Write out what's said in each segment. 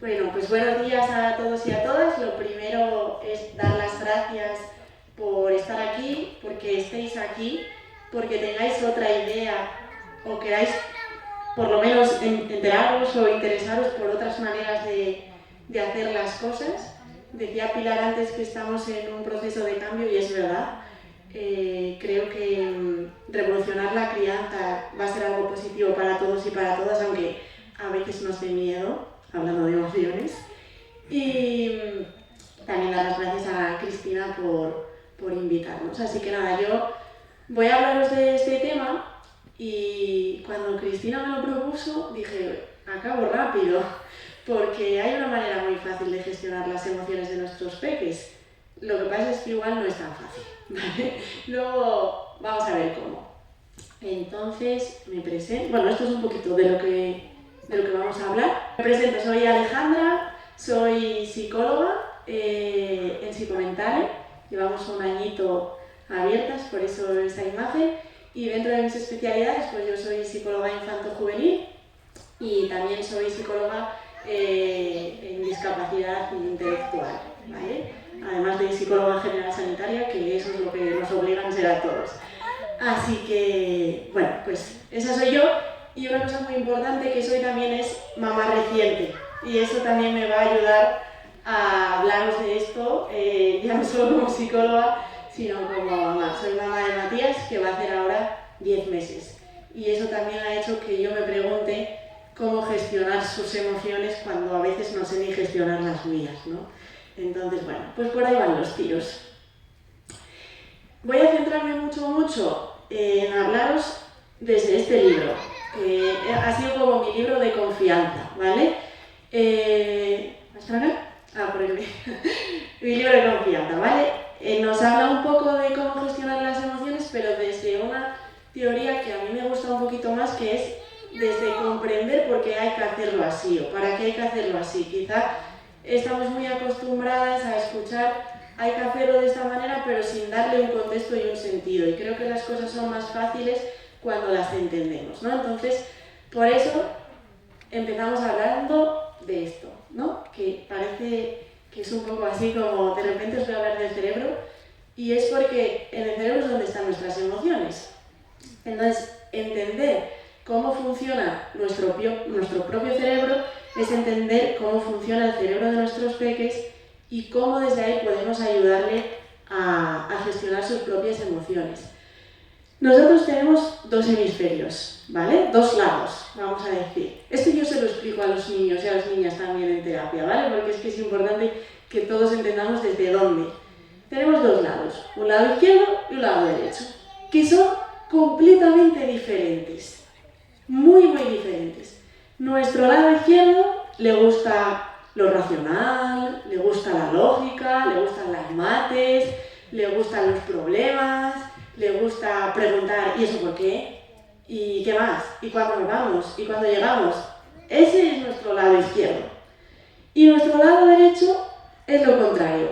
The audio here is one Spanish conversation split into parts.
Bueno, pues buenos días a todos y a todas. Lo primero es dar las gracias por estar aquí, porque estéis aquí, porque tengáis otra idea o queráis por lo menos enteraros o interesaros por otras maneras de hacer las cosas. Decía Pilar antes que estamos en un proceso de cambio y es verdad. Creo que revolucionar la crianza va a ser algo positivo para todos y para todas, aunque a veces nos dé miedo, hablando de emociones. Y también dar las gracias a Cristina por invitarnos. Así que nada, yo voy a hablaros de este tema y cuando Cristina me lo propuso dije, acabo rápido, porque hay una manera muy fácil de gestionar las emociones de nuestros peques. Lo que pasa es que igual no es tan fácil, ¿vale? Luego vamos a ver cómo. Entonces me presento, bueno, esto es un poquito de lo que vamos a hablar. Me presento, soy Alejandra, soy psicóloga en Psicomentale, llevamos un añito abiertas, por eso esa imagen, y dentro de mis especialidades pues yo soy psicóloga infanto-juvenil y también soy psicóloga en discapacidad intelectual, ¿vale? Además de psicóloga general sanitaria, que eso es lo que nos obligan a ser a todos. Así que, bueno, pues esa soy yo. Y una cosa muy importante que soy también es mamá reciente. Y eso también me va a ayudar a hablaros de esto, ya no solo como psicóloga, sino como mamá. Soy mamá de Matías, que va a hacer ahora 10 meses. Y eso también ha hecho que yo me pregunte cómo gestionar sus emociones cuando a veces no sé ni gestionar las mías, ¿no? Entonces, bueno, pues por ahí van los tiros. Voy a centrarme mucho en hablaros desde este libro, que ha sido como mi libro de confianza, ¿vale? ¿Vas para acá? Por aquí. Mi libro de confianza, ¿vale? Nos habla un poco de cómo gestionar las emociones, pero desde una teoría que a mí me gusta un poquito más, que es desde comprender por qué hay que hacerlo así o para qué hay que hacerlo así. Quizá estamos muy acostumbradas a escuchar hay que hacerlo de esta manera, pero sin darle un contexto y un sentido. Y creo que las cosas son más fáciles cuando las entendemos, ¿no? Entonces, por eso empezamos hablando de esto, ¿no? Que parece que es un poco así como de repente os voy a hablar del cerebro, y es porque en el cerebro es donde están nuestras emociones. Entonces, entender cómo funciona nuestro propio cerebro es entender cómo funciona el cerebro de nuestros peques y cómo desde ahí podemos ayudarle a gestionar sus propias emociones. Nosotros tenemos dos hemisferios, ¿vale? Dos lados, vamos a decir. Esto yo se lo explico a los niños y a las niñas también en terapia, ¿vale? Porque es que es importante que todos entendamos desde dónde. Tenemos dos lados, un lado izquierdo y un lado derecho, que son completamente diferentes, muy diferentes. Nuestro lado izquierdo le gusta lo racional, le gusta la lógica, le gustan las mates, le gustan los problemas, le gusta preguntar ¿y eso por qué? ¿Y qué más? ¿Y cuándo nos vamos? ¿Y cuándo llegamos? Ese es nuestro lado izquierdo. Y nuestro lado derecho es lo contrario.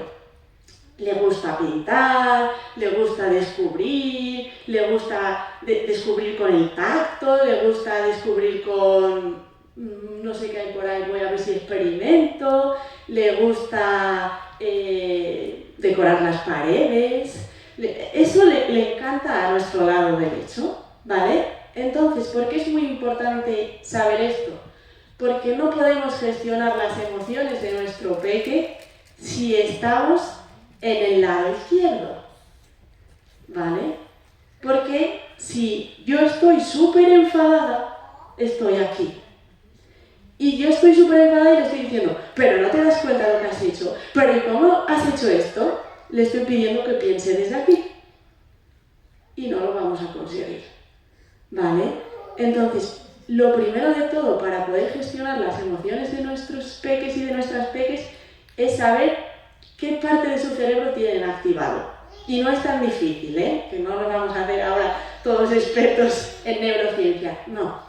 Le gusta pintar, le gusta descubrir, le gusta descubrir con el tacto, le gusta descubrir con no sé qué hay por ahí, voy a ver si experimento, le gusta decorar las paredes. Eso le encanta a nuestro lado derecho, ¿vale? Entonces, ¿por qué es muy importante saber esto? Porque no podemos gestionar las emociones de nuestro peque si estamos en el lado izquierdo, ¿vale? Porque si yo estoy súper enfadada, estoy aquí. Y yo estoy súper enfadada y le estoy diciendo, pero no te das cuenta de lo que has hecho. Pero ¿y cómo has hecho esto? Le estoy pidiendo que piense desde aquí. Y no lo vamos a conseguir, ¿vale? Entonces, lo primero de todo para poder gestionar las emociones de nuestros peques y de nuestras peques es saber qué parte de su cerebro tienen activado. Y no es tan difícil, ¿eh? Que no lo vamos a hacer ahora todos expertos en neurociencia. No.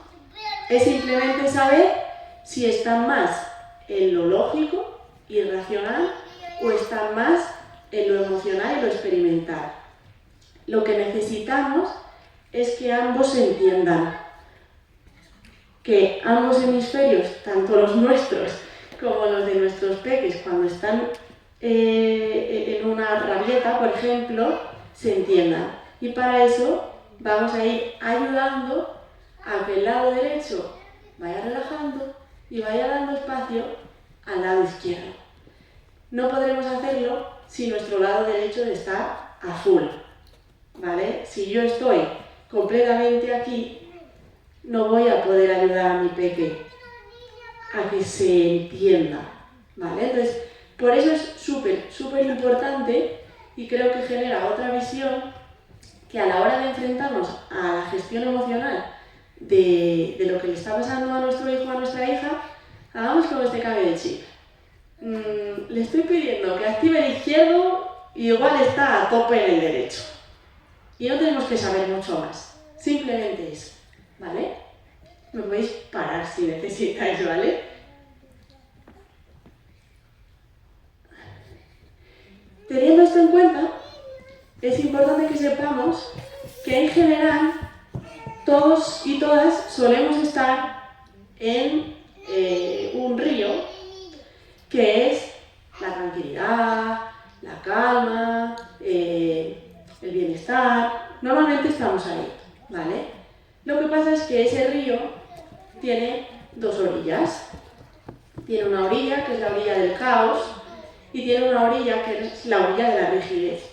Es simplemente saber si están más en lo lógico y racional o están más en lo emocional y lo experimental. Lo que necesitamos es que ambos se entiendan, que ambos hemisferios, tanto los nuestros como los de nuestros peques cuando están en una rabieta, por ejemplo, se entiendan. Y para eso vamos a ir ayudando a que el lado derecho vaya relajando y vaya dando espacio al lado izquierdo. No podremos hacerlo si nuestro lado derecho está a full, ¿vale? Si yo estoy completamente aquí, no voy a poder ayudar a mi peque a que se entienda, ¿vale? Entonces, por eso es súper importante y creo que genera otra visión que a la hora de enfrentarnos a la gestión emocional de lo que le está pasando a nuestro hijo o a nuestra hija, hagamos como este cambio de chip. Le estoy pidiendo que active el izquierdo y igual está a tope en el derecho. Y no tenemos que saber mucho más, simplemente eso, ¿vale? Me podéis parar si necesitáis, ¿vale? Teniendo esto en cuenta, es importante que sepamos que en general todos y todas solemos estar en un río que es la tranquilidad, la calma, el bienestar. Normalmente estamos ahí, ¿vale? Lo que pasa es que ese río tiene dos orillas. Tiene una orilla, que es la orilla del caos, y tiene una orilla, que es la orilla de la rigidez.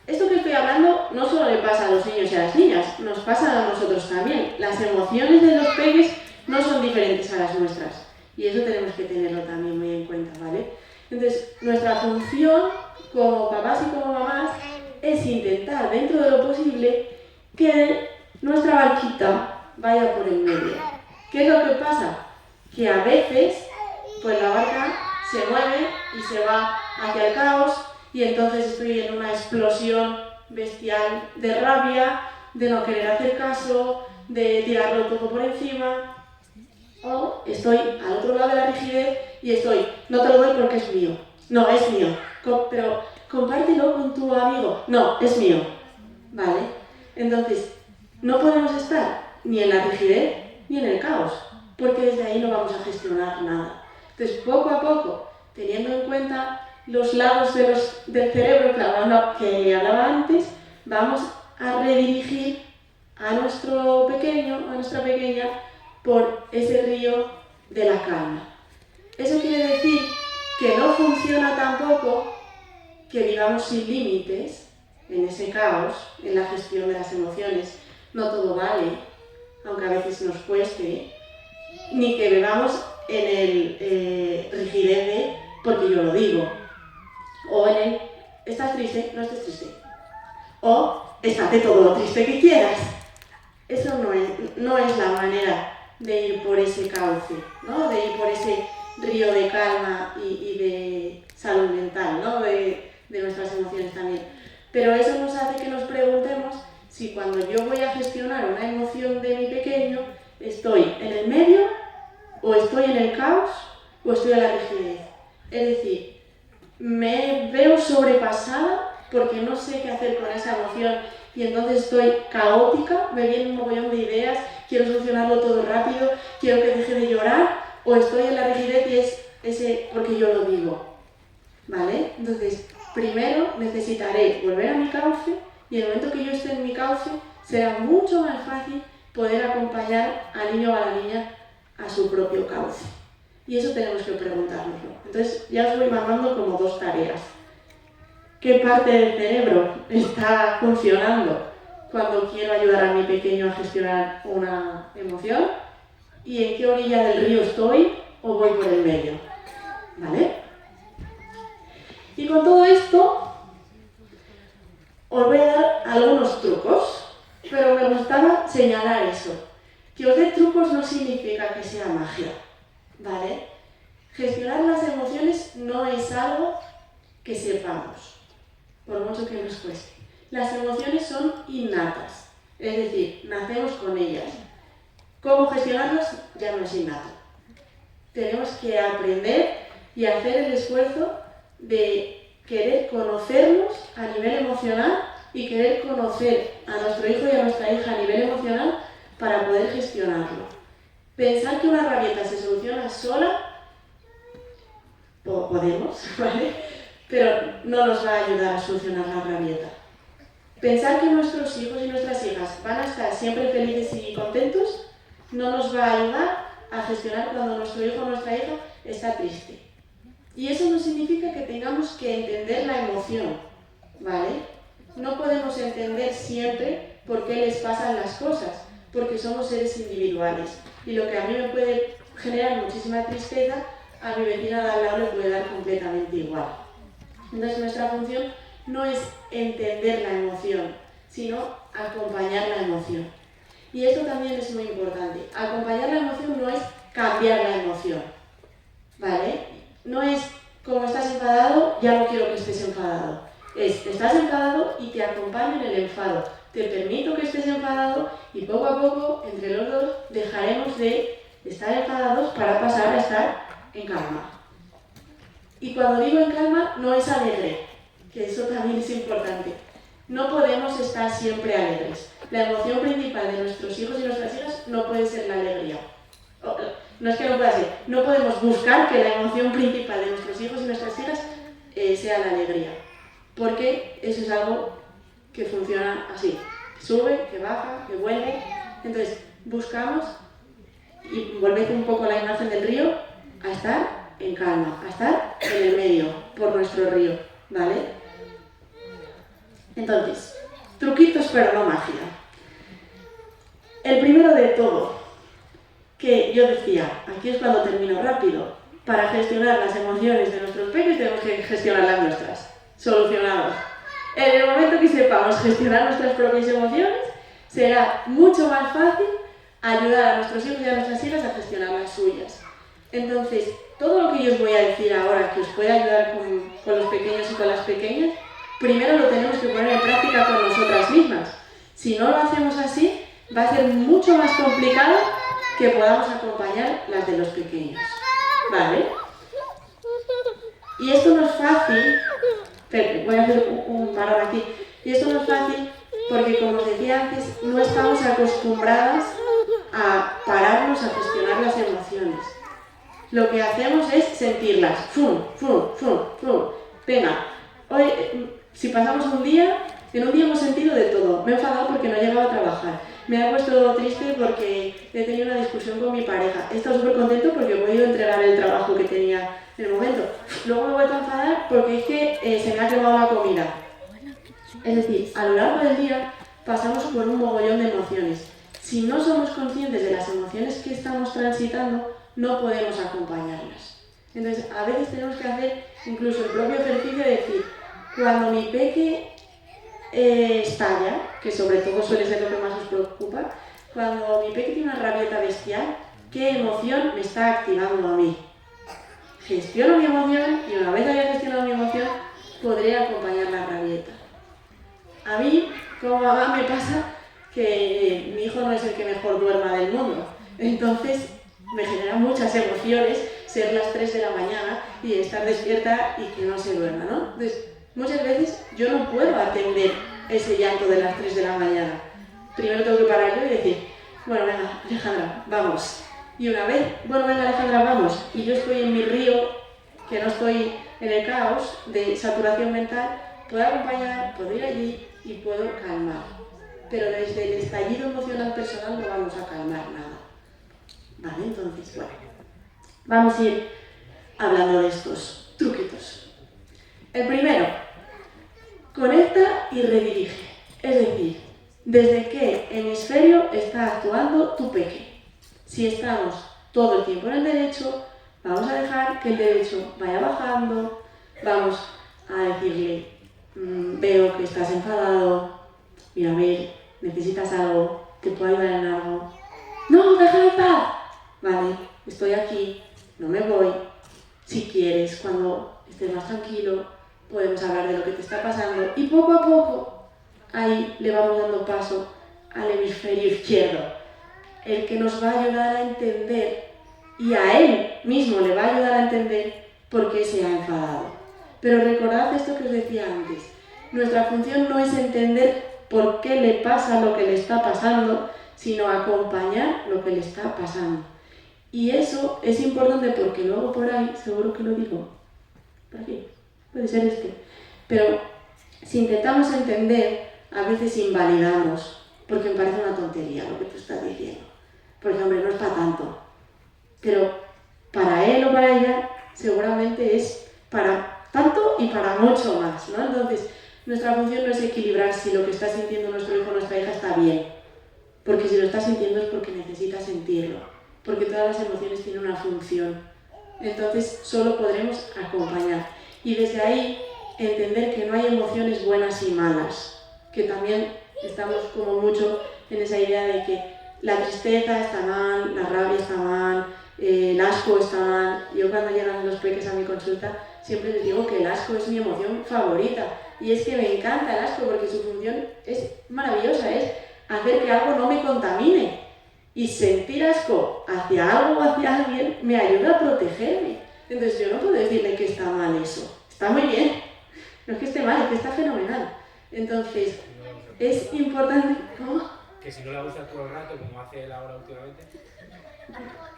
Esto que estoy hablando no solo le pasa a los niños y a las niñas, nos pasa a nosotros también. Las emociones de los peques no son diferentes a las nuestras, y eso tenemos que tenerlo también muy en cuenta, ¿vale? Entonces, nuestra función como papás y como mamás es intentar, dentro de lo posible, que nuestra barquita vaya por el medio. ¿Qué es lo que pasa? Que a veces, pues la barca se mueve y se va hacia el caos y entonces estoy en una explosión bestial de rabia, de no querer hacer caso, de tirarlo todo por encima. O estoy al otro lado de la rigidez y estoy, no te lo doy porque es mío. No, es mío. Pero compártelo con tu amigo. No, es mío. ¿Vale? Entonces, no podemos estar ni en la rigidez ni en el caos, porque desde ahí no vamos a gestionar nada. Entonces, poco a poco, teniendo en cuenta los lados del cerebro que hablaba antes, vamos a redirigir a nuestro pequeño, a nuestra pequeña, por ese río de la calma. Eso quiere decir que no funciona tampoco que vivamos sin límites en ese caos, en la gestión de las emociones. No todo vale, aunque a veces nos cueste, ni que bebamos en el rigidez de porque yo lo digo, o en el ¿estás triste? No estés triste, o estate todo lo triste que quieras. Eso no es la manera de ir por ese cauce, ¿no? De ir por ese río de calma y de salud mental, ¿no? De nuestras emociones también. Pero eso nos hace que nos preguntemos si cuando yo voy a gestionar una emoción de mi pequeño, estoy en el medio, o estoy en el caos, o estoy en la rigidez. Es decir, me veo sobrepasada porque no sé qué hacer con esa emoción y entonces estoy caótica, me viene un mogollón de ideas, quiero solucionarlo todo rápido, quiero que deje de llorar, o estoy en la rigidez y es ese porque yo lo digo, ¿vale? Entonces, primero necesitaré volver a mi cauce y en el momento que yo esté en mi cauce será mucho más fácil poder acompañar al niño o a la niña a su propio cauce. Y eso tenemos que preguntárnoslo. Entonces, ya os voy mandando como dos tareas. ¿Qué parte del cerebro está funcionando cuando quiero ayudar a mi pequeño a gestionar una emoción? ¿Y en qué orilla del río estoy o voy por el medio? ¿Vale? Y con todo esto, os voy a dar algunos trucos, pero me gustaba señalar eso. Que os dé trucos no significa que sea magia, ¿vale? Gestionar las emociones no es algo que sepamos, por mucho que nos cueste. Las emociones son innatas, es decir, nacemos con ellas. ¿Cómo gestionarlas? Ya no es innato. Tenemos que aprender y hacer el esfuerzo de querer conocernos a nivel emocional y querer conocer a nuestro hijo y a nuestra hija a nivel emocional para poder gestionarlo. Pensar que una rabieta se soluciona sola podemos, ¿vale? Pero no nos va a ayudar a solucionar la rabieta. Pensar que nuestros hijos y nuestras hijas van a estar siempre felices y contentos no nos va a ayudar a gestionar cuando nuestro hijo o nuestra hija está triste. Y eso no significa que tengamos que entender la emoción, ¿vale? No podemos entender siempre por qué les pasan las cosas, porque somos seres individuales. Y lo que a mí me puede generar muchísima tristeza, a mi vecina de al lado le puede dar completamente igual. Entonces nuestra función no es entender la emoción, sino acompañar la emoción. Y esto también es muy importante. Acompañar la emoción no es cambiar la emoción, ¿vale? No es como estás enfadado, ya no quiero que estés enfadado. Estás enfadado y te acompaño en el enfado. Te permito que estés enfadado y poco a poco, entre los dos, dejaremos de estar enfadados para pasar a estar en calma. Y cuando digo en calma, no es alegre, que eso también es importante. No podemos estar siempre alegres. La emoción principal de nuestros hijos y nuestras hijas no puede ser la alegría. No es que no pueda ser, no podemos buscar que la emoción principal de nuestros hijos y nuestras hijas sea la alegría. Porque eso es algo que funciona así. Que sube, que baja, que vuelve. Entonces, buscamos, y volved un poco a la imagen del río, a estar en calma, a estar en el medio, por nuestro río, ¿vale? Entonces, truquitos pero no magia. El primero de todo, que yo decía, aquí es cuando termino rápido, para gestionar las emociones de nuestros peques tenemos que gestionar las nuestras. Solucionado. En el momento que sepamos gestionar nuestras propias emociones, será mucho más fácil ayudar a nuestros hijos y a nuestras hijas a gestionar las suyas. Entonces, todo lo que yo os voy a decir ahora que os puede ayudar con los pequeños y con las pequeñas, primero lo tenemos que poner en práctica con nosotras mismas. Si no lo hacemos así, va a ser mucho más complicado que podamos acompañar las de los pequeños. ¿Vale? Y esto no es fácil, voy a hacer un parón aquí, y esto no es fácil porque, como os decía antes, no estamos acostumbradas a pararnos a gestionar las emociones. Lo que hacemos es sentirlas, ¡fum, fum, fum, fum! Venga, hoy, si pasamos un día, en un día hemos sentido de todo. Me he enfadado porque no he llegado a trabajar. Me he puesto triste porque he tenido una discusión con mi pareja. He estado súper contento porque he podido entregar el trabajo que tenía en el momento. Luego me he vuelto a enfadar porque es que se me ha quemado la comida. Es decir, a lo largo del día pasamos por un mogollón de emociones. Si no somos conscientes de las emociones que estamos transitando, no podemos acompañarlas. Entonces, a veces tenemos que hacer incluso el propio ejercicio de decir, cuando mi peque estalla, que sobre todo suele ser lo que más os preocupa, cuando mi peque tiene una rabieta bestial, ¿qué emoción me está activando a mí? Gestiono mi emoción y una vez haya gestionado mi emoción, podré acompañar la rabieta. A mí, como mamá, me pasa que mi hijo no es el que mejor duerma del mundo. Entonces, me genera muchas emociones ser las 3 de la mañana y estar despierta y que no se duerma, ¿no? Entonces, muchas veces yo no puedo atender ese llanto de las 3 de la mañana. Primero tengo que parar yo y decir, bueno, venga, Alejandra, vamos. Y una vez, bueno, venga, Alejandra, vamos. Y yo estoy en mi río, que no estoy en el caos de saturación mental, puedo acompañar, puedo ir allí y puedo calmar. Pero desde el estallido emocional personal no vamos a calmar nada. Vale, entonces, bueno, vamos a ir hablando de estos truquitos. El primero, conecta y redirige. Es decir, ¿desde qué hemisferio está actuando tu peque? Si estamos todo el tiempo en el derecho, vamos a dejar que el derecho vaya bajando, vamos a decirle, veo que estás enfadado, mira, a ver, necesitas algo, te puedo ayudar en algo. ¡No, déjame en paz! Vale, estoy aquí, no me voy. Si quieres, cuando estés más tranquilo, podemos hablar de lo que te está pasando. Y poco a poco, ahí le vamos dando paso al hemisferio izquierdo, el que nos va a ayudar a entender, y a él mismo le va a ayudar a entender por qué se ha enfadado. Pero recordad esto que os decía antes, nuestra función no es entender por qué le pasa lo que le está pasando, sino acompañar lo que le está pasando. Y eso es importante porque luego por ahí, seguro que lo digo, por aquí, puede ser este. Pero si intentamos entender, a veces invalidamos, porque me parece una tontería lo que tú estás diciendo. Porque, hombre, no es para tanto. Pero para él o para ella, seguramente es para tanto y para mucho más, ¿no? Entonces, nuestra función no es equilibrar si lo que está sintiendo nuestro hijo o nuestra hija está bien. Porque si lo está sintiendo es porque necesita sentirlo. Porque todas las emociones tienen una función. Entonces, solo podremos acompañar. Y desde ahí, entender que no hay emociones buenas y malas. Que también estamos como mucho en esa idea de que la tristeza está mal, la rabia está mal, el asco está mal. Yo cuando llegan los peques a mi consulta siempre les digo que el asco es mi emoción favorita. Y es que me encanta el asco porque su función es maravillosa, es hacer que algo no me contamine. Y sentir asco hacia algo o hacia alguien me ayuda a protegerme. Entonces yo no puedo decirle que está mal eso. Está muy bien. No es que esté mal, es que está fenomenal. Entonces, es importante... ¿Cómo? Que si no la usas todo el rato, como hace él ahora últimamente...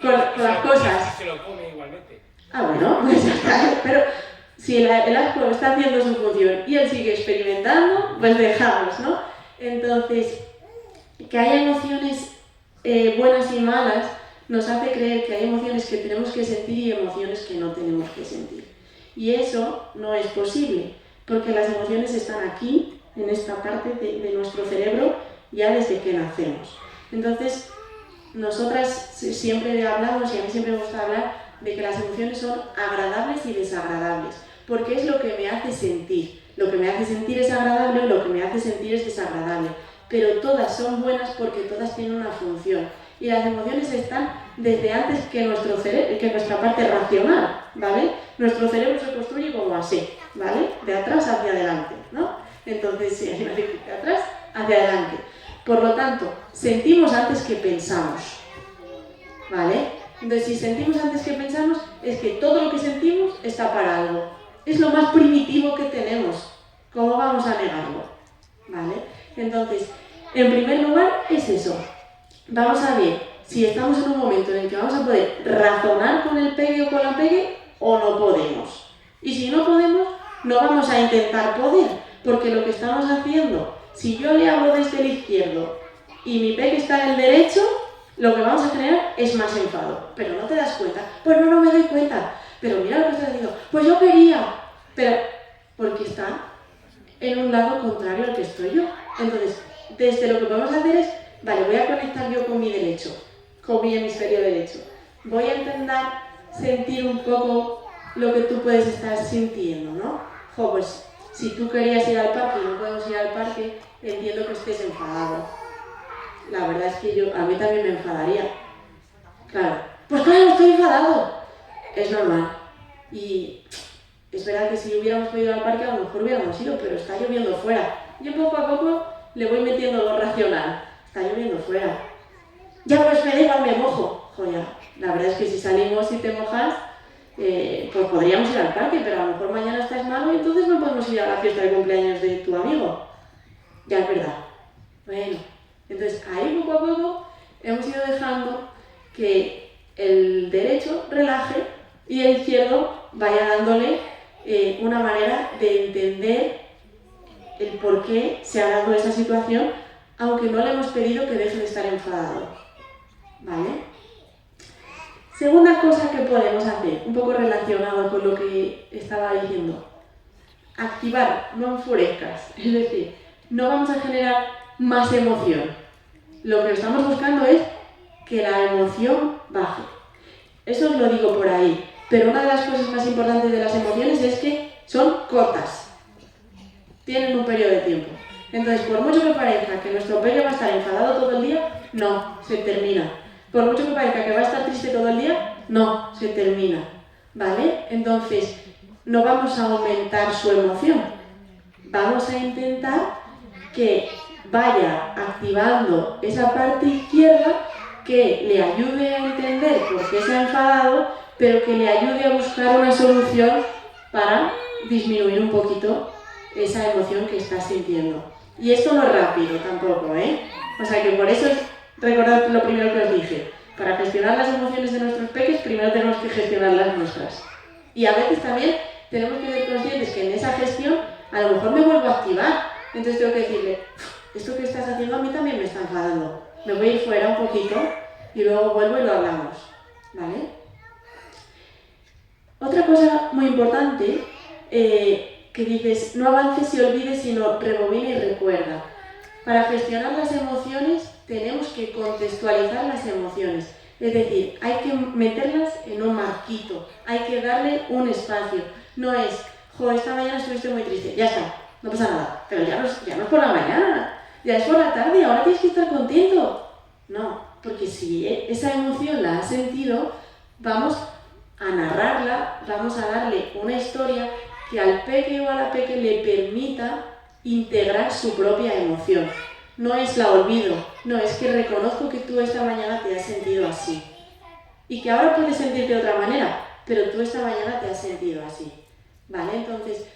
Con las cosas. Se lo come igualmente. Ah, bueno, pues ya está. Pero si el asco está haciendo su función y él sigue experimentando, pues dejamos, ¿no? Entonces, que haya emociones buenas y malas nos hace creer que hay emociones que tenemos que sentir y emociones que no tenemos que sentir. Y eso no es posible, porque las emociones están aquí, en esta parte de nuestro cerebro, ya desde que nacemos. Entonces, nosotras siempre hablamos, y a mí siempre me gusta hablar, de que las emociones son agradables y desagradables, porque es lo que me hace sentir. Lo que me hace sentir es agradable, lo que me hace sentir es desagradable. Pero todas son buenas porque todas tienen una función. Y las emociones están desde antes que nuestra parte racional, ¿vale? Nuestro cerebro se construye como así, ¿vale? De atrás hacia adelante, ¿no? Entonces, sí, hay una de atrás hacia adelante. Por lo tanto, sentimos antes que pensamos, ¿vale? Entonces, si sentimos antes que pensamos, es que todo lo que sentimos está para algo. Es lo más primitivo que tenemos. ¿Cómo vamos a negarlo? ¿Vale? Entonces, en primer lugar, es eso. Vamos a ver si estamos en un momento en el que vamos a poder razonar con el pegue o con la pegue o no podemos. Y si no podemos, no vamos a intentar poder, porque lo que estamos haciendo, si yo le hablo desde el izquierdo y mi pegue está en el derecho, lo que vamos a generar es más enfado. Pero no te das cuenta. Pues no me doy cuenta. Pero mira lo que estás diciendo. Pues yo quería. Pero, porque está en un lado contrario al que estoy yo. Entonces, desde lo que podemos hacer es, vale, voy a conectar yo con mi derecho, con mi hemisferio derecho. Voy a intentar sentir un poco lo que tú puedes estar sintiendo, ¿no? Pues, si tú querías ir al parque y no podemos ir al parque, entiendo que estés enfadado. La verdad es que a mí también me enfadaría. Claro, pues claro, estoy enfadado. Es normal. Y es verdad que si hubiéramos podido ir al parque a lo mejor hubiéramos ido, pero está lloviendo fuera. Yo poco a poco le voy metiendo lo racional. Está lloviendo fuera. Ya pues me da igual, me mojo. Joder, la verdad es que si salimos y te mojas, pues podríamos ir al parque, pero a lo mejor mañana estás malo y entonces no podemos ir a la fiesta de cumpleaños de tu amigo. Ya es verdad. Bueno, entonces ahí poco a poco hemos ido dejando que el derecho relaje y el izquierdo vaya dándole una manera de entender el por qué se ha dado esa situación, aunque no le hemos pedido que deje de estar enfadado. ¿Vale? Segunda cosa que podemos hacer, un poco relacionado con lo que estaba diciendo. Activar, no enfurezcas. Es decir, no vamos a generar más emoción. Lo que estamos buscando es que la emoción baje. Eso os lo digo por ahí. Pero una de las cosas más importantes de las emociones es que son cortas. Tienen un periodo de tiempo. Entonces, por mucho que parezca que nuestro peque va a estar enfadado todo el día, no, se termina. Por mucho que parezca que va a estar triste todo el día, no, se termina. ¿Vale? Entonces, no vamos a aumentar su emoción. Vamos a intentar que vaya activando esa parte izquierda que le ayude a entender por qué se ha enfadado, pero que le ayude a buscar una solución para disminuir un poquito esa emoción que está sintiendo. Y esto no es rápido tampoco, ¿eh? O sea que por eso recordad lo primero que os dije. Para gestionar las emociones de nuestros peques, primero tenemos que gestionar las nuestras. Y a veces también tenemos que ser conscientes que en esa gestión a lo mejor me vuelvo a activar. Entonces tengo que decirle, esto que estás haciendo a mí también me está enfadando. Me voy a ir fuera un poquito y luego vuelvo y lo hablamos, ¿vale? Otra cosa muy importante que dices, no avances y olvides, sino rebobina y recuerda. Para gestionar las emociones tenemos que contextualizar las emociones. Es decir, hay que meterlas en un marquito, hay que darle un espacio. No es, esta mañana estuviste muy triste, ya está, no pasa nada, pero ya no es por la mañana, ya es por la tarde, ahora tienes que estar contento. No, porque si esa emoción la has sentido, vamos a narrarla, vamos a darle una historia que al peque o a la peque le permita integrar su propia emoción. No es la olvido, no, es que reconozco que tú esta mañana te has sentido así. Y que ahora puedes sentirte de otra manera, pero tú esta mañana te has sentido así. ¿Vale? Entonces,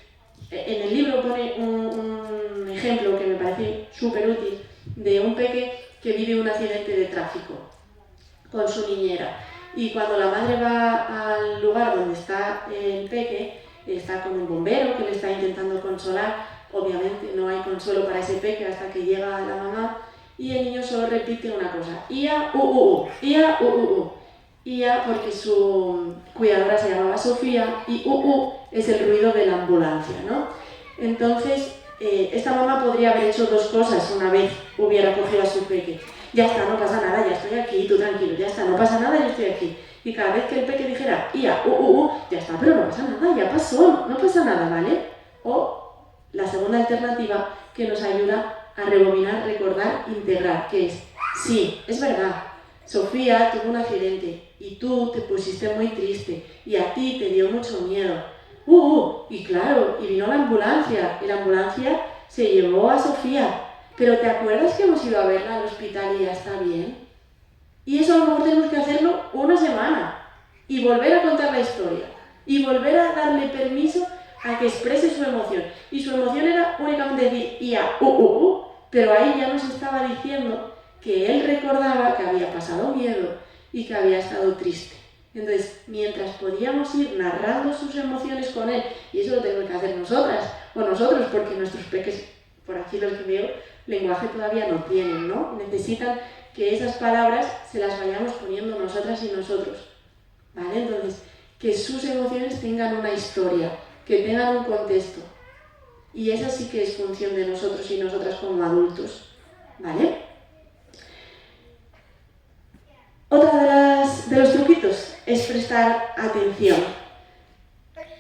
en el libro pone un ejemplo que me parece súper útil de un peque que vive un accidente de tráfico con su niñera. Y cuando la madre va al lugar donde está el peque, está con un bombero que le está intentando consolar. Obviamente no hay consuelo para ese peque hasta que llega la mamá y el niño solo repite una cosa, ia, ia, ia, porque su cuidadora se llamaba Sofía y es el ruido de la ambulancia, ¿no? Entonces, esta mamá podría haber hecho dos cosas una vez hubiera cogido a su peque. Ya está, no pasa nada, ya estoy aquí, tú tranquilo, ya está, no pasa nada, yo estoy aquí. Y cada vez que el peque dijera, ia, ya está, pero no pasa nada, ya pasó, no pasa nada, ¿vale? O la segunda alternativa que nos ayuda a rebobinar, recordar, integrar, que es, sí, es verdad, Sofía tuvo un accidente y tú te pusiste muy triste y a ti te dio mucho miedo. Y claro, y vino la ambulancia y la ambulancia se llevó a Sofía. Pero ¿te acuerdas que hemos ido a verla al hospital y ya está bien? Y eso a lo mejor tenemos que hacerlo una semana y volver a contar la historia y volver a darle permiso a que exprese su emoción. Y su emoción era únicamente decir ia, pero ahí ya nos estaba diciendo que él recordaba que había pasado miedo y que había estado triste. Entonces, mientras podíamos ir narrando sus emociones con él, y eso lo tenemos que hacer nosotras o nosotros, porque nuestros peques, por aquí los que veo, lenguaje todavía no tienen, ¿no? Necesitan que esas palabras se las vayamos poniendo nosotras y nosotros, ¿vale? Entonces, que sus emociones tengan una historia, que tengan un contexto. Y esa sí que es función de nosotros y nosotras como adultos, ¿vale? Otra de los truquitos es prestar atención.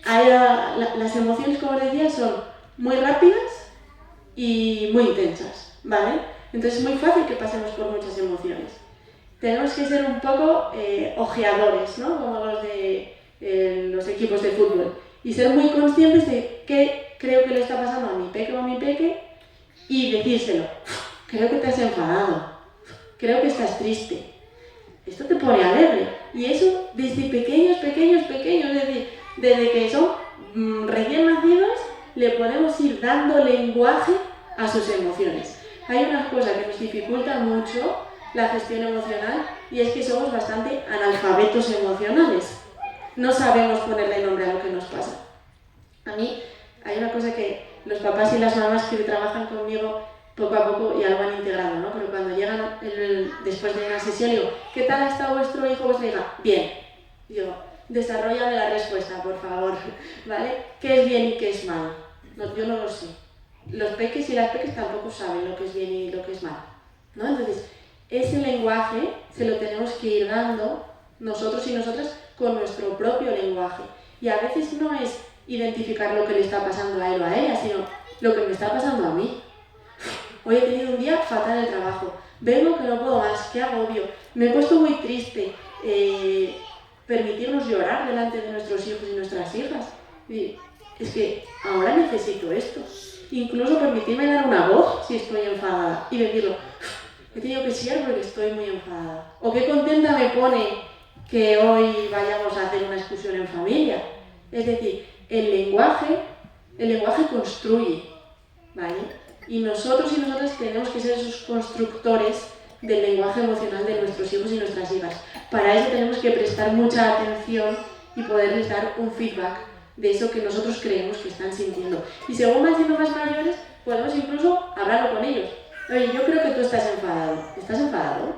Las emociones, como os decía, son muy rápidas y muy intensas, ¿vale? Entonces es muy fácil que pasemos por muchas emociones. Tenemos que ser un poco ojeadores, ¿no? Como los de los equipos de fútbol. Y ser muy conscientes de qué creo que le está pasando a mi peque o a mi peque y decírselo. Creo que te has enfadado. Creo que estás triste. Esto te pone alegre. Y eso desde pequeños, es decir, desde que son recién nacidos, le podemos ir dando lenguaje a sus emociones. Hay una cosa que nos dificulta mucho la gestión emocional y es que somos bastante analfabetos emocionales. No sabemos ponerle nombre a lo que nos pasa. A mí hay una cosa que los papás y las mamás que trabajan conmigo poco a poco ya lo van integrando, ¿no? Pero cuando llegan después de una sesión, digo, ¿qué tal ha estado vuestro hijo o vuestra hija? Bien. Digo, desarróllame la respuesta, por favor, ¿vale? ¿Qué es bien y qué es mal? No, yo no lo sé. Los peques y las peques tampoco saben lo que es bien y lo que es mal, ¿no? Entonces, ese lenguaje se lo tenemos que ir dando nosotros y nosotras con nuestro propio lenguaje. Y a veces no es identificar lo que le está pasando a él o a ella, sino lo que me está pasando a mí. Hoy he tenido un día fatal en el trabajo, vengo que no puedo más, qué agobio, me he puesto muy triste. Permitirnos llorar delante de nuestros hijos y nuestras hijas. Y es que ahora necesito esto. Incluso permitirme dar una voz si estoy enfadada y decirlo, he tenido que ser porque estoy muy enfadada. O qué contenta me pone que hoy vayamos a hacer una excursión en familia. Es decir, el lenguaje construye, ¿vale? Y nosotros y nosotras tenemos que ser esos constructores del lenguaje emocional de nuestros hijos y nuestras hijas. Para eso tenemos que prestar mucha atención y poderles dar un feedback de eso que nosotros creemos que están sintiendo. Y según van siendo más mayores, podemos incluso hablarlo con ellos. Oye, yo creo que tú estás enfadado. ¿Estás enfadado?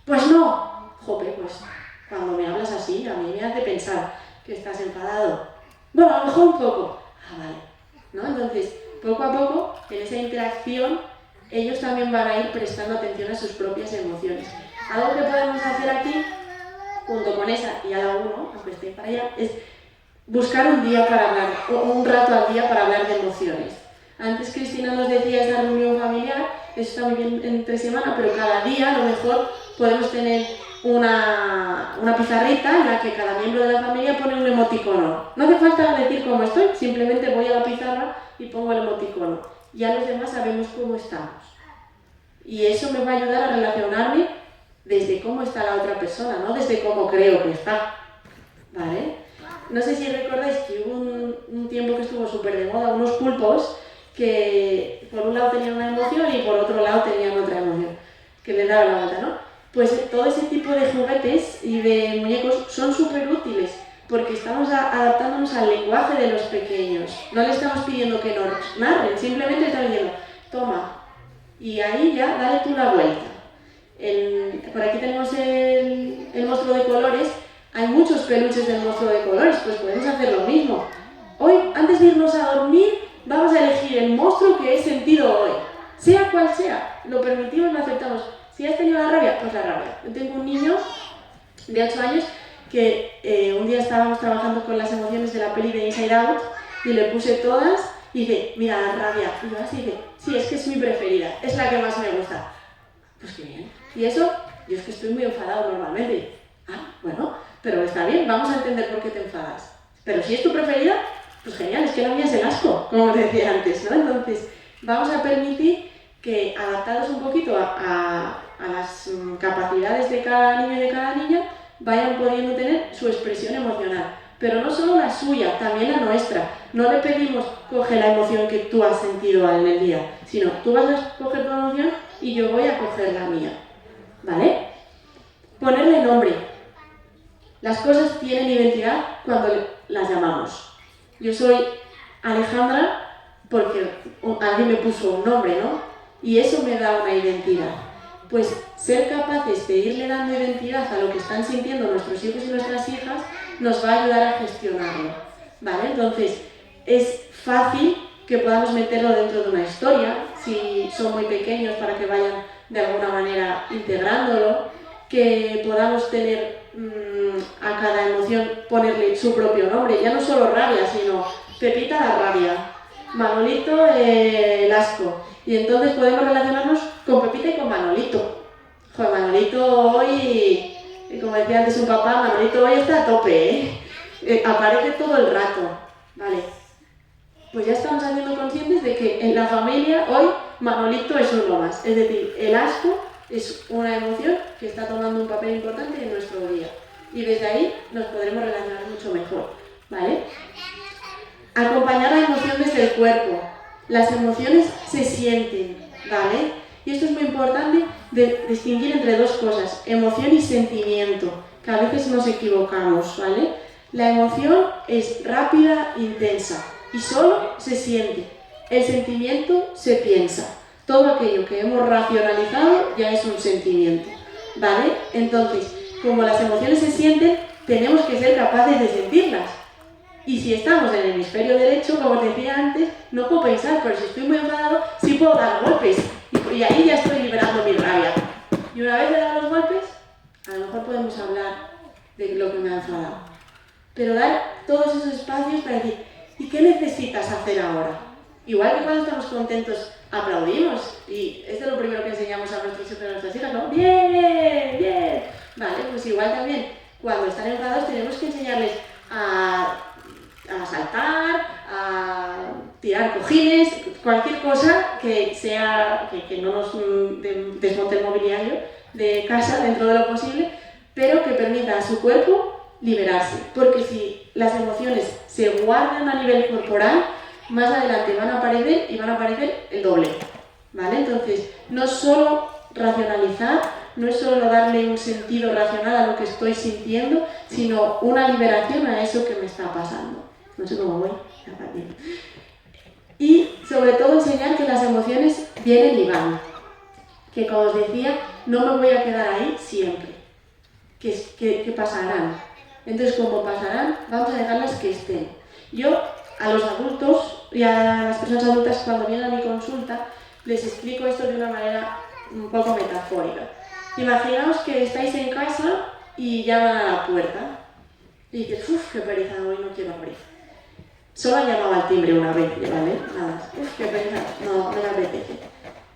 Pues no. Jope, pues cuando me hablas así, a mí me hace pensar que estás enfadado. Bueno, a lo mejor un poco. Ah, vale. ¿No? Entonces, poco a poco, en esa interacción, ellos también van a ir prestando atención a sus propias emociones. Algo que podemos hacer aquí, junto con esa y a la uno, aunque esté para allá, es buscar un día para hablar, o un rato al día para hablar de emociones. Antes Cristina nos decía esa reunión familiar, eso está muy bien entre semana, pero cada día a lo mejor podemos tener una pizarrita en la que cada miembro de la familia pone un emoticono. No hace falta decir cómo estoy, simplemente voy a la pizarra y pongo el emoticono. Ya los demás sabemos cómo estamos. Y eso me va a ayudar a relacionarme desde cómo está la otra persona, no desde cómo creo que está. ¿Vale? No sé si recordáis que hubo un tiempo que estuvo súper de moda, unos pulpos que por un lado tenían una emoción y por otro lado tenían otra emoción, que les daba la vuelta, ¿no? Pues todo ese tipo de juguetes y de muñecos son súper útiles porque estamos adaptándonos al lenguaje de los pequeños. No le estamos pidiendo que nos narren, simplemente le estamos diciendo, toma, y ahí ya dale tú la vuelta. Por aquí tenemos el monstruo de colores. Hay muchos peluches del monstruo de colores, pues podemos hacer lo mismo. Hoy, antes de irnos a dormir, vamos a elegir el monstruo que he sentido hoy. Sea cual sea, lo permitimos, lo aceptamos. Si has tenido la rabia, pues la rabia. Yo tengo un niño de 8 años que un día estábamos trabajando con las emociones de la peli de Inside Out y le puse todas y dice, mira, la rabia. Y yo así dice, sí, es que es mi preferida, es la que más me gusta. Pues qué bien. Y eso, yo es que estoy muy enfadado normalmente. Ah, bueno, pero está bien, vamos a entender por qué te enfadas. Pero si es tu preferida, pues genial, es que la mía es el asco, como os decía antes, ¿no? Entonces, vamos a permitir que, adaptados un poquito a las capacidades de cada niño y de cada niña, vayan pudiendo tener su expresión emocional. Pero no solo la suya, también la nuestra. No le pedimos, coge la emoción que tú has sentido en el día, sino tú vas a coger tu emoción y yo voy a coger la mía. ¿Vale? Ponerle nombre. Las cosas tienen identidad cuando las llamamos. Yo soy Alejandra porque alguien me puso un nombre, ¿no? Y eso me da una identidad. Pues ser capaces de irle dando identidad a lo que están sintiendo nuestros hijos y nuestras hijas nos va a ayudar a gestionarlo, ¿vale? Entonces, es fácil que podamos meterlo dentro de una historia, si son muy pequeños, para que vayan de alguna manera integrándolo, que podamos tener a cada emoción ponerle su propio nombre, ya no solo rabia, sino Pepita la rabia, Manolito el asco, y entonces podemos relacionarnos con Pepita y con Manolito. Joder, Manolito hoy, como decía antes un papá, Manolito hoy está a tope, aparece todo el rato, ¿vale? Pues ya estamos haciendo conscientes de que en la familia hoy Manolito es uno más, es decir, el asco es una emoción que está tomando un papel importante en nuestro día y desde ahí nos podremos relacionar mucho mejor, ¿vale? Acompañar la emoción desde el cuerpo. Las emociones se sienten, ¿vale? Y esto es muy importante de distinguir entre dos cosas, emoción y sentimiento, que a veces nos equivocamos, ¿vale? La emoción es rápida, intensa y solo se siente. El sentimiento se piensa. Todo aquello que hemos racionalizado ya es un sentimiento, ¿vale? Entonces, como las emociones se sienten, tenemos que ser capaces de sentirlas. Y si estamos en el hemisferio derecho, como os decía antes, no puedo pensar, pero si estoy muy enfadado, sí puedo dar golpes. Y ahí ya estoy liberando mi rabia. Y una vez de dar los golpes, a lo mejor podemos hablar de lo que me ha enfadado. Pero dar todos esos espacios para decir, ¿y qué necesitas hacer ahora? Igual que cuando estamos contentos, aplaudimos. Y esto es lo primero que enseñamos a nuestros hijos y a nuestras hijas, ¿no? ¡Bien! ¡Bien! Vale, pues igual también, cuando están enfadados, tenemos que enseñarles a saltar, a tirar cojines, cualquier cosa que sea que no nos desmonte el mobiliario de casa dentro de lo posible, pero que permita a su cuerpo liberarse, porque si las emociones se guardan a nivel corporal, más adelante van a aparecer y van a aparecer el doble, ¿vale? Entonces, no es solo racionalizar, no es solo darle un sentido racional a lo que estoy sintiendo, sino una liberación a eso que me está pasando. No sé cómo voy, y sobre todo enseñar que las emociones vienen y van. Que como os decía, no me voy a quedar ahí siempre. Que pasarán. Entonces, como pasarán, vamos a dejarlas que estén. Yo a los adultos y a las personas adultas cuando vienen a mi consulta les explico esto de una manera un poco metafórica. Imaginaos que estáis en casa y llaman a la puerta y dices, uff, qué pereza, hoy no quiero abrir. Solo han llamado al timbre una vez, ¿vale? Nada más. Uff, qué pereza, no me apetece.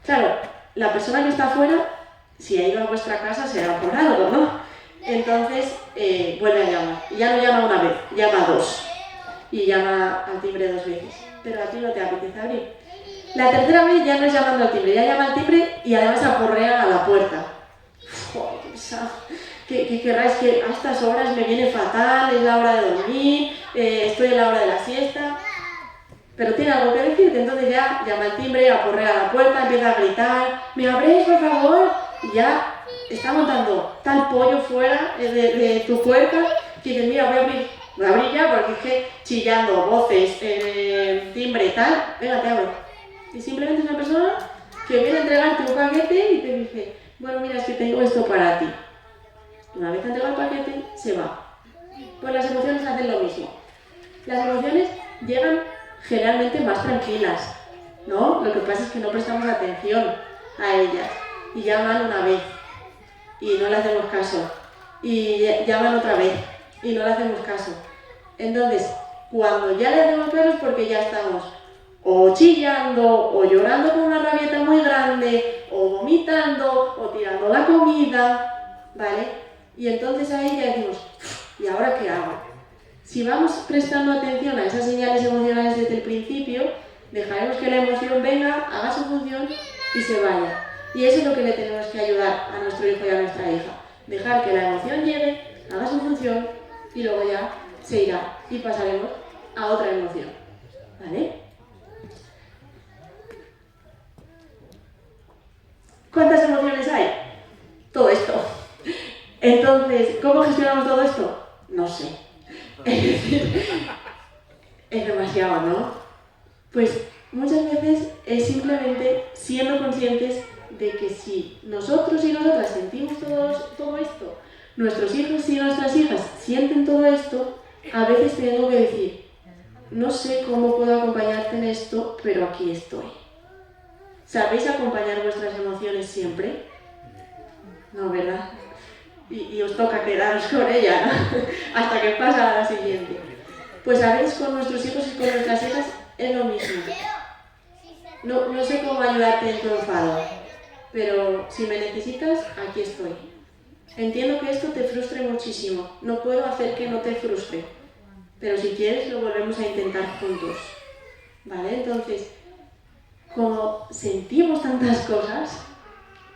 Claro, la persona que está afuera, si ha ido a vuestra casa, será por algo, ¿no? Entonces, vuelve a llamar. Y ya no llama una vez, llama dos. Y llama al timbre 2 veces. Pero a ti no te apetece abrir. La tercera vez ya no es llamando al timbre, ya llama al timbre y además aporrea a la puerta. Joder, qué pesado. Que querráis que a estas horas me viene fatal, es la hora de dormir, estoy en la hora de la siesta. Pero tiene algo que decirte, entonces ya llama al timbre, aporrea a la puerta, empieza a gritar, ¿me abréis, por favor? Y ya está montando tal pollo fuera de tu puerta que dices, mira, voy a abrir ya porque es que chillando, voces, timbre y tal, venga, te abro. Y simplemente es una persona que viene a entregarte un paquete y te dice, bueno, mira, es que tengo esto para ti. Una vez entregado el paquete, se va. Pues las emociones hacen lo mismo. Las emociones llegan generalmente más tranquilas, ¿no? Lo que pasa es que no prestamos atención a ellas y llaman una vez y no le hacemos caso y llaman otra vez y no le hacemos caso. Entonces, cuando ya le hacemos caso es porque ya estamos o chillando o llorando con una rabieta muy grande o vomitando o tirando la comida, ¿vale? Y entonces ahí ya decimos, ¿y ahora qué hago? Si vamos prestando atención a esas señales emocionales desde el principio, dejaremos que la emoción venga, haga su función y se vaya. Y eso es lo que le tenemos que ayudar a nuestro hijo y a nuestra hija. Dejar que la emoción llegue, haga su función y luego ya se irá y pasaremos a otra emoción. ¿Vale? ¿Cuántas emociones hay? Todo esto. Entonces, ¿cómo gestionamos todo esto? No sé. Es decir, es demasiado, ¿no? Pues muchas veces es simplemente siendo conscientes de que si nosotros y nosotras sentimos todo esto, nuestros hijos y nuestras hijas sienten todo esto, a veces tengo que decir, no sé cómo puedo acompañarte en esto, pero aquí estoy. ¿Sabéis acompañar vuestras emociones siempre? No, ¿verdad? Y os toca quedaros con ella, ¿no? Hasta que pasa a la siguiente. Pues a veces con nuestros hijos y con nuestras hijas es lo mismo. No sé cómo ayudarte en tu enfado, pero si me necesitas, aquí estoy. Entiendo que esto te frustre muchísimo. No puedo hacer que no te frustre, pero si quieres lo volvemos a intentar juntos. ¿Vale? Entonces, como sentimos tantas cosas,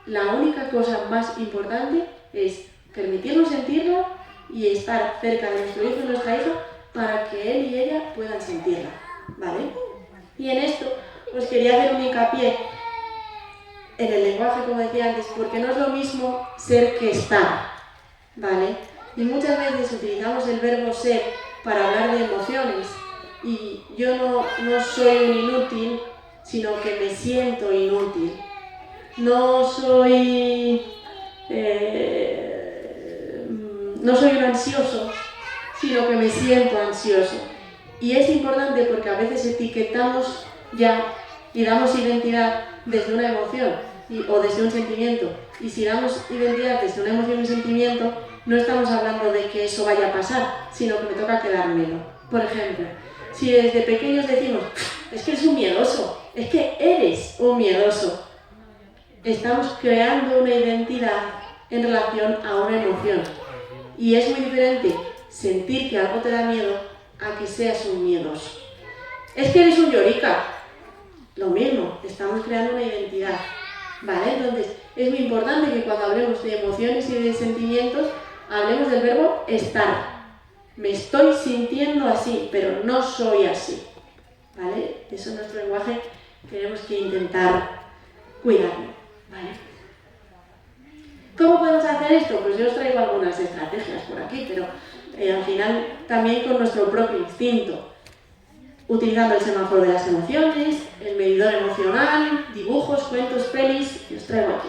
la única cosa más importante es permitirnos sentirlo y estar cerca de nuestro hijo y nuestra hija para que él y ella puedan sentirla, ¿vale? Y en esto os quería hacer un hincapié en el lenguaje, como decía antes, porque no es lo mismo ser que estar, ¿vale? Y muchas veces utilizamos el verbo ser para hablar de emociones y yo no soy un inútil, sino que me siento inútil. No soy un ansioso, sino que me siento ansioso. Y es importante porque a veces etiquetamos ya y damos identidad desde una emoción o desde un sentimiento. Y si damos identidad desde una emoción y un sentimiento, no estamos hablando de que eso vaya a pasar, sino que me toca quedármelo. Por ejemplo, si desde pequeños decimos, es que eres un miedoso, es que eres un miedoso, estamos creando una identidad en relación a una emoción. Y es muy diferente sentir que algo te da miedo a que seas un miedoso. Es que eres un llorica. Lo mismo, estamos creando una identidad. ¿Vale? Entonces, es muy importante que cuando hablemos de emociones y de sentimientos, hablemos del verbo estar. Me estoy sintiendo así, pero no soy así. ¿Vale? Eso es nuestro lenguaje, tenemos que intentar cuidarlo. ¿Vale? ¿Cómo podemos hacer esto? Pues yo os traigo algunas estrategias por aquí, pero al final también con nuestro propio instinto. utilizando el semáforo de las emociones, el medidor emocional, dibujos, cuentos, pelis, los traigo aquí.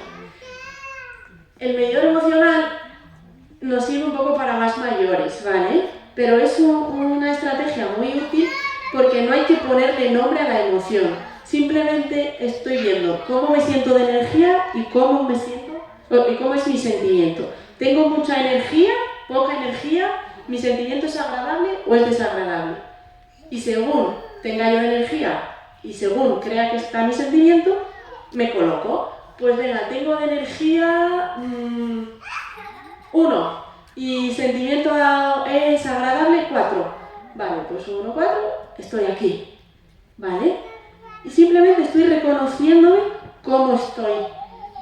El medidor emocional nos sirve un poco para más mayores, ¿vale? Pero es una estrategia muy útil porque no hay que ponerle nombre a la emoción. Simplemente estoy viendo cómo me siento de energía y cómo es mi sentimiento. ¿Tengo mucha energía? ¿Poca energía? ¿Mi sentimiento es agradable o es desagradable? Y según tenga yo energía y según crea que está mi sentimiento, me coloco. Pues venga, tengo de energía 1 y sentimiento es agradable 4. Vale, pues 1, 4, estoy aquí. ¿Vale? Y simplemente estoy reconociéndome cómo estoy.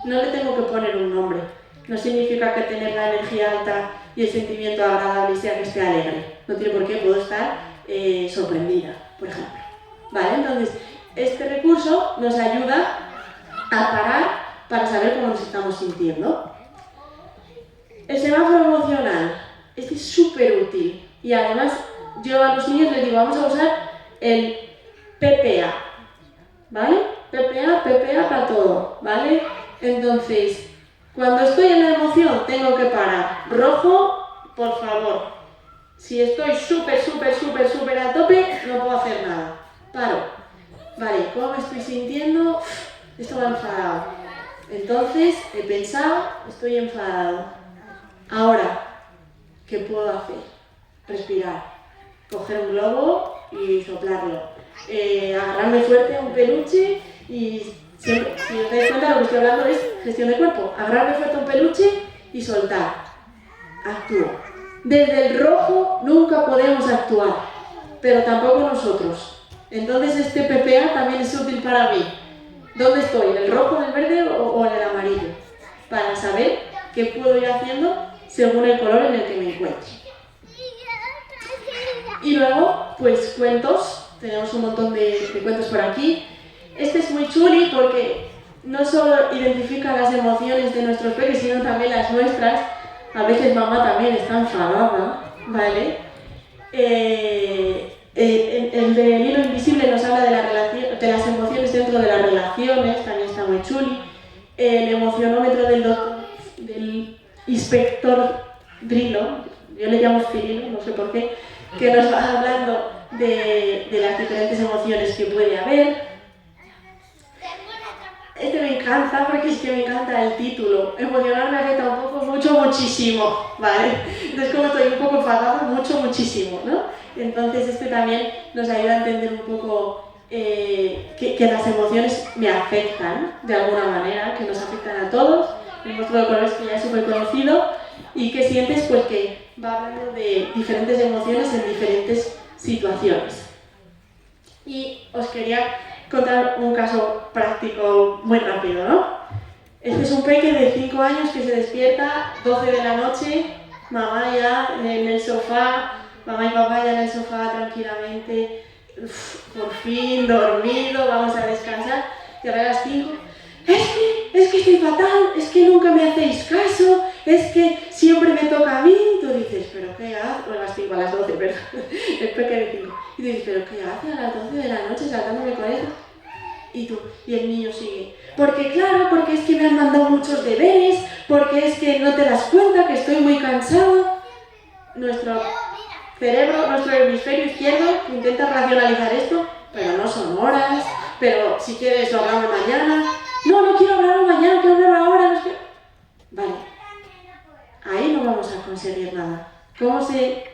No le tengo que poner un nombre. No significa que tener la energía alta y el sentimiento agradable sea que esté alegre. No tiene por qué, puedo estar sorprendida, por ejemplo. ¿Vale? Entonces, este recurso nos ayuda a parar para saber cómo nos estamos sintiendo. El semáforo emocional, este es súper útil. Y además, yo a los niños les digo, vamos a usar el PPA. ¿Vale? PPA para todo, ¿vale? Entonces, cuando estoy en la emoción, tengo que parar. Rojo, por favor. Si estoy súper a tope, no puedo hacer nada. Paro. Vale, ¿cómo me estoy sintiendo? Esto me ha enfadado. Entonces, he pensado, estoy enfadado. Ahora, ¿qué puedo hacer? Respirar. Coger un globo y soplarlo. Agarrarme fuerte a un peluche y siempre, si os dais cuenta, lo que estoy hablando es gestión de cuerpo. Agarrarme fuerte a un peluche y soltar. Actúo. Desde el rojo nunca podemos actuar, pero tampoco nosotros. Entonces este PPA también es útil para mí. ¿Dónde estoy? ¿En el rojo, en el verde o en el amarillo? Para saber qué puedo ir haciendo según el color en el que me encuentre. Y luego, pues cuentos. Tenemos un montón de cuentos por aquí. Este es muy chuli porque no solo identifica las emociones de nuestros peques, sino también las nuestras. A veces mamá también está enfadada, ¿vale? El del hilo invisible nos habla de las emociones dentro de las relaciones, también está muy chuli. El emocionómetro del inspector Drilo, yo le llamo Cirilo, no sé por qué, que nos va hablando de las diferentes emociones que puede haber. Este me encanta porque es que me encanta el título. Emocional me afecta un poco, muchísimo, ¿vale? Entonces como estoy un poco enfadada, muchísimo, ¿no? Entonces este también nos ayuda a entender un poco que las emociones me afectan de alguna manera, que nos afectan a todos. El monstruo de colores que ya es súper conocido y que sientes pues que va hablando de diferentes emociones en diferentes situaciones. Y os quería contar un caso práctico muy rápido, ¿no? Este es un peque de 5 años que se despierta 12 de la noche, mamá ya en el sofá, mamá y papá ya en el sofá tranquilamente, por fin dormido, vamos a descansar, y ahora a las 5, es que estoy fatal, es que nunca me hacéis caso, es que siempre me toca a mí. Tú dices, ¿pero qué haces? Bueno, a las 5, a las 12, pero el peque de 5. Y tú dices, ¿pero qué haces a las 12 de la noche saltándome con eso? Y tú, y el niño sigue. Porque es que me han mandado muchos deberes, porque es que no te das cuenta que estoy muy cansado. Nuestro cerebro, nuestro hemisferio izquierdo intenta racionalizar esto, pero no son horas, pero si quieres lo hablamos mañana. No quiero hablarlo mañana, quiero hablarlo ahora. No quiero... Vale, ahí no vamos a conseguir nada. ¿Cómo se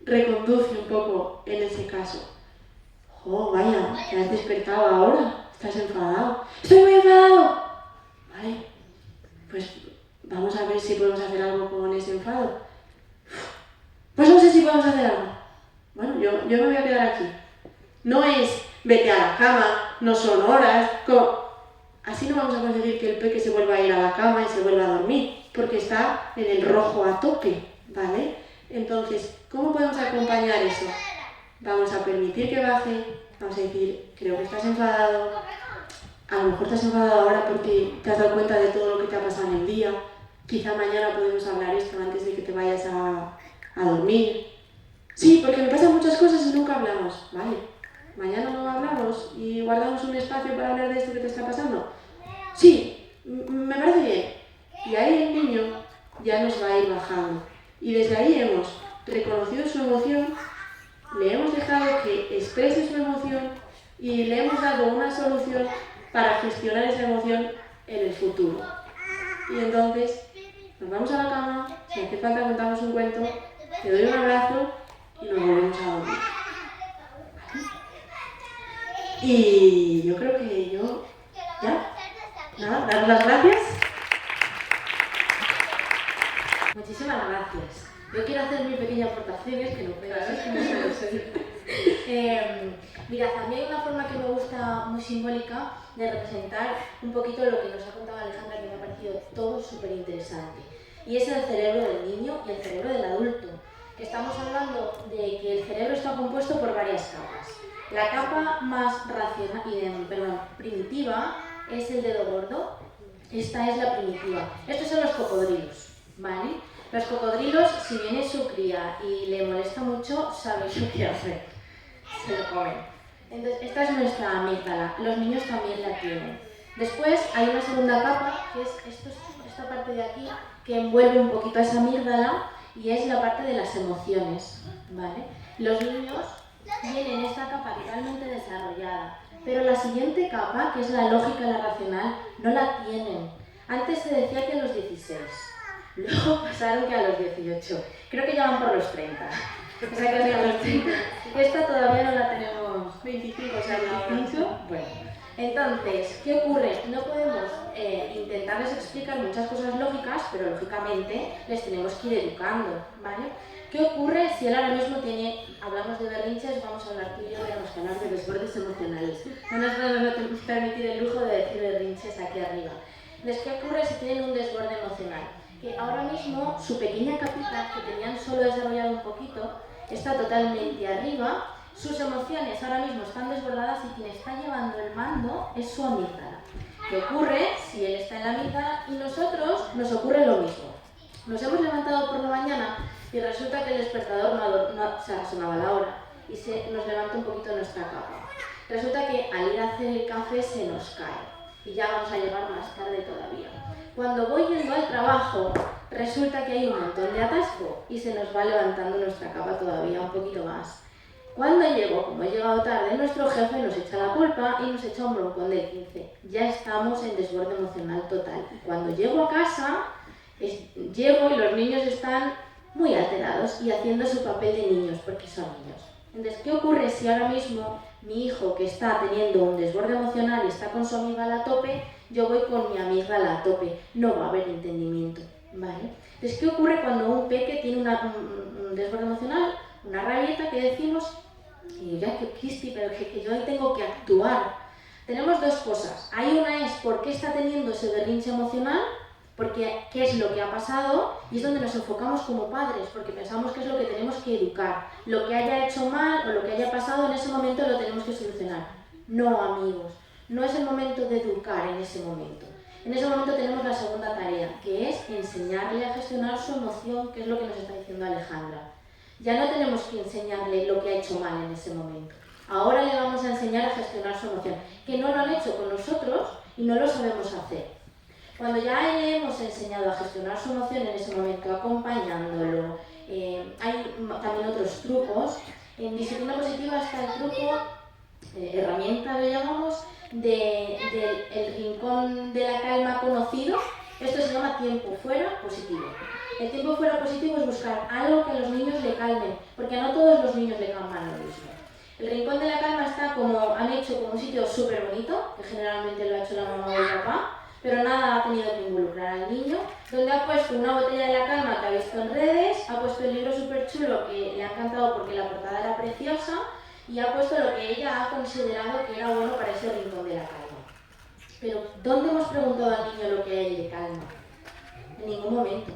reconduce un poco en ese caso? Oh, vaya, te has despertado ahora, estás enfadado. ¡Estoy muy enfadado! Vale, pues vamos a ver si podemos hacer algo con ese enfado. Pues no sé si podemos hacer algo. Bueno, yo me voy a quedar aquí. No es vete a la cama, no son horas, así no vamos a conseguir que el peque se vuelva a ir a la cama y se vuelva a dormir, porque está en el rojo a tope, ¿vale? Entonces, ¿cómo podemos acompañar eso? Vamos a permitir que baje, vamos a decir, creo que estás enfadado, a lo mejor estás enfadado ahora porque te has dado cuenta de todo lo que te ha pasado en el día, quizá mañana podemos hablar esto antes de que te vayas a dormir. Sí, porque me pasan muchas cosas y nunca hablamos, ¿vale? ¿mañana no hablamos y guardamos un espacio para hablar de esto que te está pasando? Sí, me parece bien. Y ahí el niño ya nos va a ir bajando. Y desde ahí hemos reconocido su emoción, le hemos dejado que exprese su emoción y le hemos dado una solución para gestionar esa emoción en el futuro. Y entonces nos vamos a la cama, si hace falta contamos un cuento, te doy un abrazo y nos volvemos a dormir. Y yo creo que ya, nada, daros las gracias. Muchísimas gracias. Yo quiero hacer mi pequeña aportación, es que no puedo, es que no mirad, a mí hay una forma que me gusta muy simbólica de representar un poquito lo que nos ha contado Alejandra, que me ha parecido todo súper interesante. Y es el cerebro del niño y el cerebro del adulto. Estamos hablando de que el cerebro está compuesto por varias capas. La capa más primitiva es el dedo gordo. Esta es la primitiva. Estos son los cocodrilos, ¿vale? Los cocodrilos, si viene su cría y le molesta mucho, sabéis lo que hace. Se lo comen. Entonces, esta es nuestra amígdala. Los niños también la tienen. Después hay una segunda capa, que es esta parte de aquí, que envuelve un poquito a esa amígdala y es la parte de las emociones, ¿vale? Los niños tienen esta capa totalmente desarrollada, pero la siguiente capa, que es la lógica y la racional, no la tienen. Antes se decía que a los 16, luego pasaron que a los 18, creo que ya van por los 30. O sea que a los 30. Esta todavía no la tenemos 25, o sea, 25. Bueno, entonces, ¿qué ocurre? No podemos intentarles explicar muchas cosas lógicas, pero lógicamente les tenemos que ir educando, ¿vale? ¿Qué ocurre si él ahora mismo hablamos de berrinches, vamos a hablar tú y yo, tenemos que hablar de desbordes emocionales? No nos podemos permitir el lujo de decir berrinches aquí arriba. Entonces, ¿qué ocurre si tienen un desborde emocional? Que ahora mismo su pequeña capita, que tenían solo desarrollado un poquito, está totalmente arriba, sus emociones ahora mismo están desbordadas y quien está llevando el mando es su amígdala. ¿Qué ocurre si él está en la amígdala y nosotros nos ocurre lo mismo? Nos hemos levantado por la mañana y resulta que el despertador no se ha sonado a la hora y nos levanta un poquito nuestra capa. Resulta que al ir a hacer el café se nos cae y ya vamos a llegar más tarde todavía. Cuando voy yendo al trabajo, resulta que hay un montón de atasco y se nos va levantando nuestra capa todavía un poquito más. Cuando llego, como he llegado tarde, nuestro jefe nos echa la culpa y nos echa un broncón de 15. Ya estamos en desborde emocional total. Y cuando llego a casa, llego y los niños están muy alterados y haciendo su papel de niños, porque son niños. Entonces, ¿qué ocurre si ahora mismo mi hijo, que está teniendo un desborde emocional y está con su amígdala a tope, yo voy con mi amígdala a tope? No va a haber entendimiento, ¿vale? Entonces, ¿qué ocurre cuando un peque tiene un desborde emocional, una rabieta que decimos, y ya que Cristi, pero que yo ahí tengo que actuar? Tenemos dos cosas. Hay una es por qué está teniendo ese berrinche emocional, porque qué es lo que ha pasado, y es donde nos enfocamos como padres, porque pensamos que es lo que tenemos que educar. Lo que haya hecho mal o lo que haya pasado en ese momento lo tenemos que solucionar. No, amigos, no es el momento de educar en ese momento. En ese momento tenemos la segunda tarea, que es enseñarle a gestionar su emoción, que es lo que nos está diciendo Alejandra. Ya no tenemos que enseñarle lo que ha hecho mal en ese momento. Ahora le vamos a enseñar a gestionar su emoción, que no lo han hecho con nosotros y no lo sabemos hacer. Cuando ya le hemos enseñado a gestionar su emoción en ese momento, acompañándolo, hay también otros trucos. En disciplina positiva está el truco, herramienta lo llamamos, del rincón de la calma conocido. Esto se llama tiempo fuera positivo. El tiempo fuera positivo es buscar algo que a los niños le calmen, porque no todos los niños le calman lo mismo. El rincón de la calma está han hecho como un sitio súper bonito, que generalmente lo ha hecho la mamá o el papá, pero nada ha tenido que involucrar al niño, donde ha puesto una botella de la calma que ha visto en redes, ha puesto el libro súper chulo que le ha encantado porque la portada era preciosa, y ha puesto lo que ella ha considerado que era bueno para ese rincón de la calma. Pero, ¿dónde hemos preguntado al niño lo que a él le calma? En ningún momento.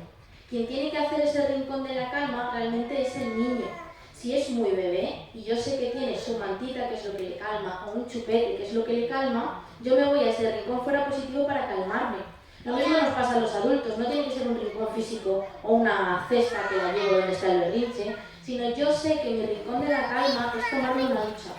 Quien tiene que hacer ese rincón de la calma realmente es el niño. Si es muy bebé y yo sé que tiene su mantita, que es lo que le calma, o un chupete, que es lo que le calma, yo me voy a ese rincón fuera positivo para calmarme. Lo mismo nos pasa a los adultos, no tiene que ser un rincón físico o una cesta que la llevo donde está el berrinche, sino yo sé que mi rincón de la calma es tomarme una ducha.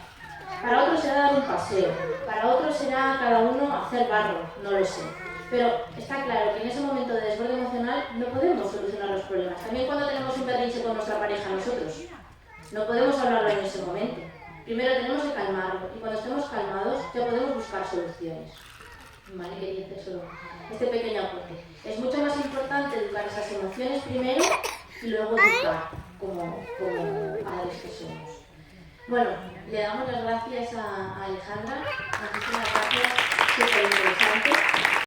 Para otros será dar un paseo, para otros será cada uno hacer barro, no lo sé. Pero está claro que en ese momento de desborde emocional no podemos solucionar los problemas. También cuando tenemos un berrinche con nuestra pareja nosotros, no podemos hablarlo en ese momento. Primero tenemos que calmarlo y cuando estemos calmados ya podemos buscar soluciones. ¿Vale? Quería hacer solo este pequeño aporte. Es mucho más importante educar esas emociones primero y luego educar como padres que somos. Bueno, le damos las gracias a Alejandra. Muchísimas gracias, súper interesante.